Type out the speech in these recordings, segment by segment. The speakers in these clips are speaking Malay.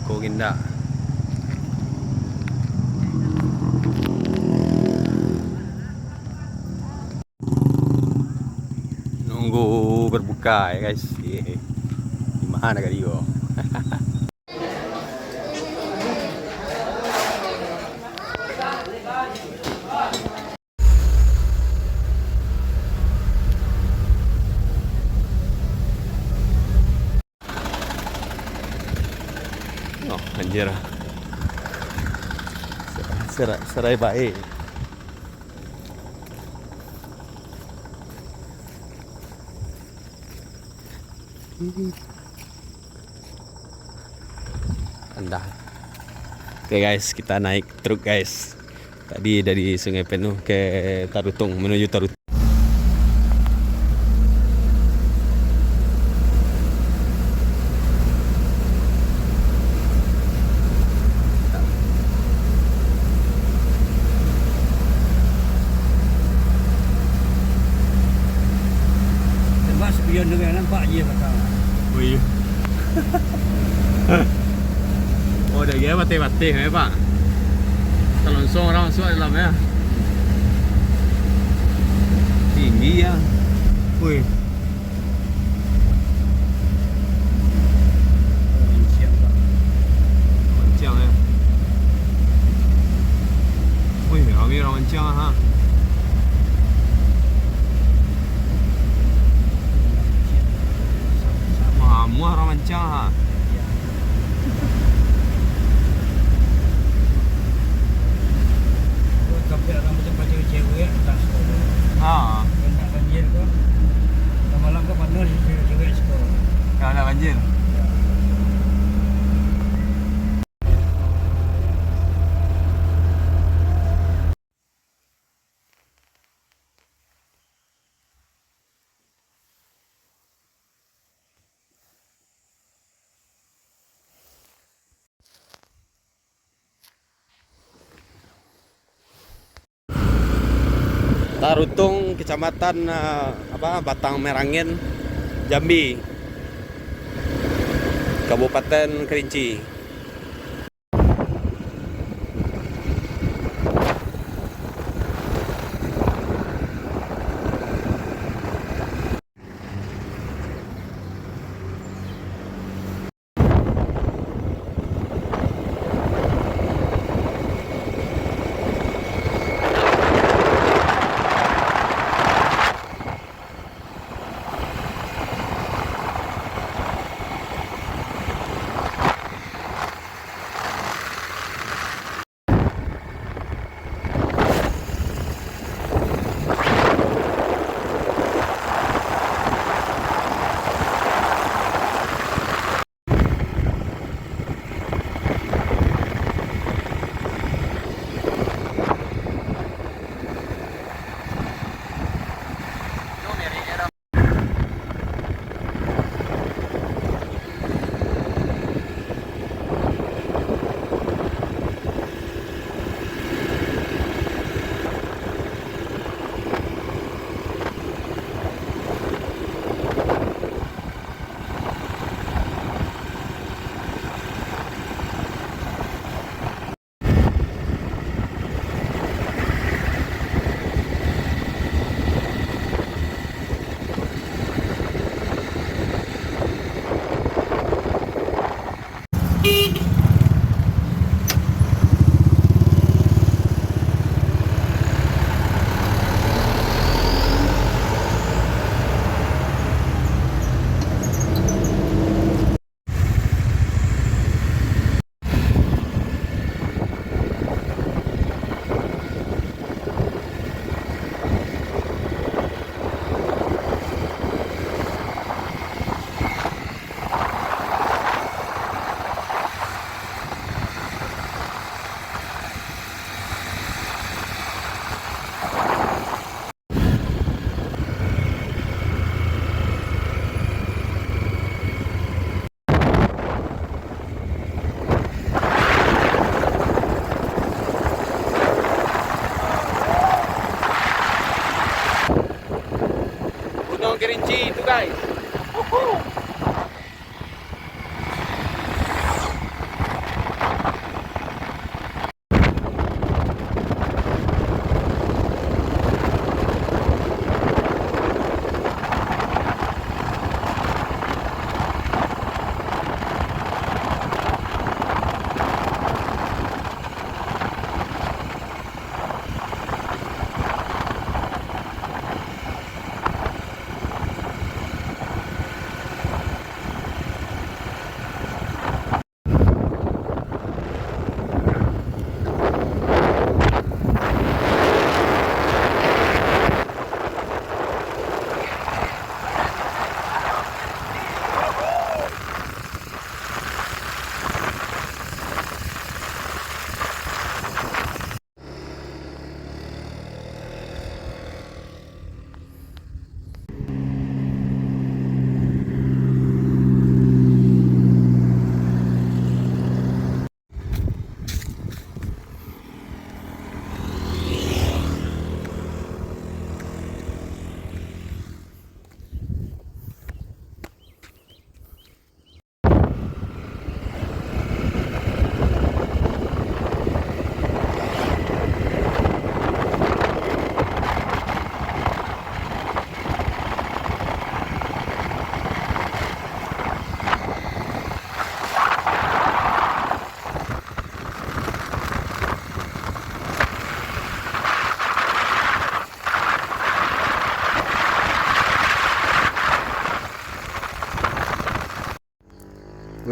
Ko ginda. Nunggu berbuka ya guys. Di mana kali yo? Oh, anjir. Serai baik. Anda. Oke guys, kita naik truk guys. Tadi dari Sungai Penuh ke Tarutung, menuju Tarutung. Spion dengan nampak je pasal. Oh iya. Oh dah dia batih-batih ya pak. Langsung orang masuk dalam ya. Tinggi ya. Wih. Rancang ya. Wih, ramai rancang ha. Semua orang rancang ha. Tapi orang macam baju cewek tak sekolah. Ha. Kena banjir ke? Malam ke panas cewek sekolah. Kalau ada banjir. Tarutung, Kecamatan Batang Merangin, Jambi, Kabupaten Kerinci. Kerinci itu guys.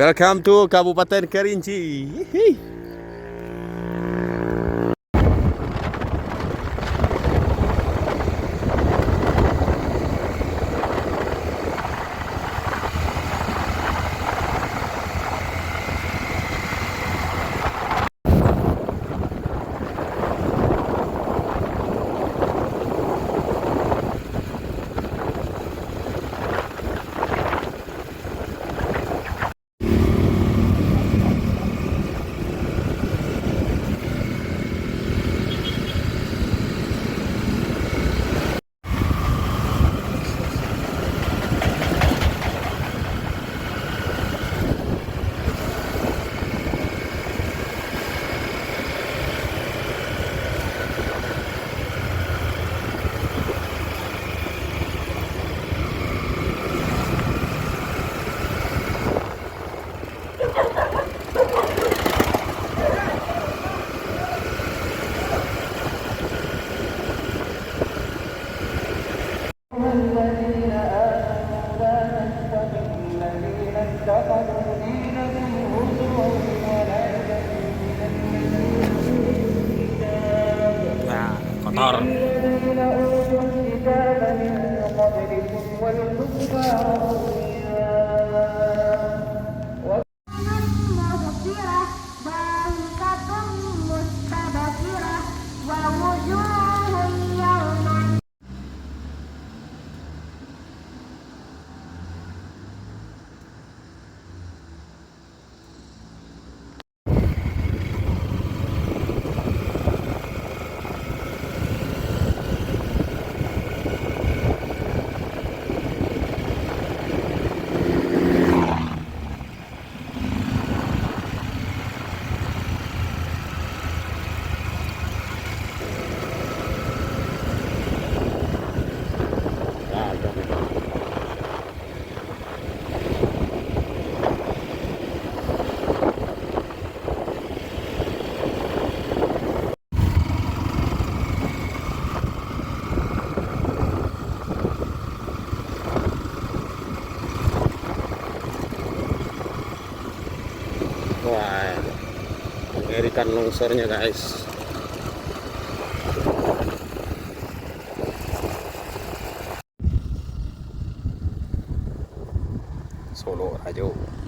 Welcome to Kabupaten Kerinci. Hihi. الذين آمنوا لا تتخذوا الذين اتخذوا دينكم هزوا ولعبا من الذين أوتوا الكتاب Nah, kotor. الذين أوتوا الكتاب من قبلكم والكفار أولياء مغفرة ضاحكة مستبشرة ووجوه يومئذ Wah, mengerikan longsornya guys. Solo Rajo.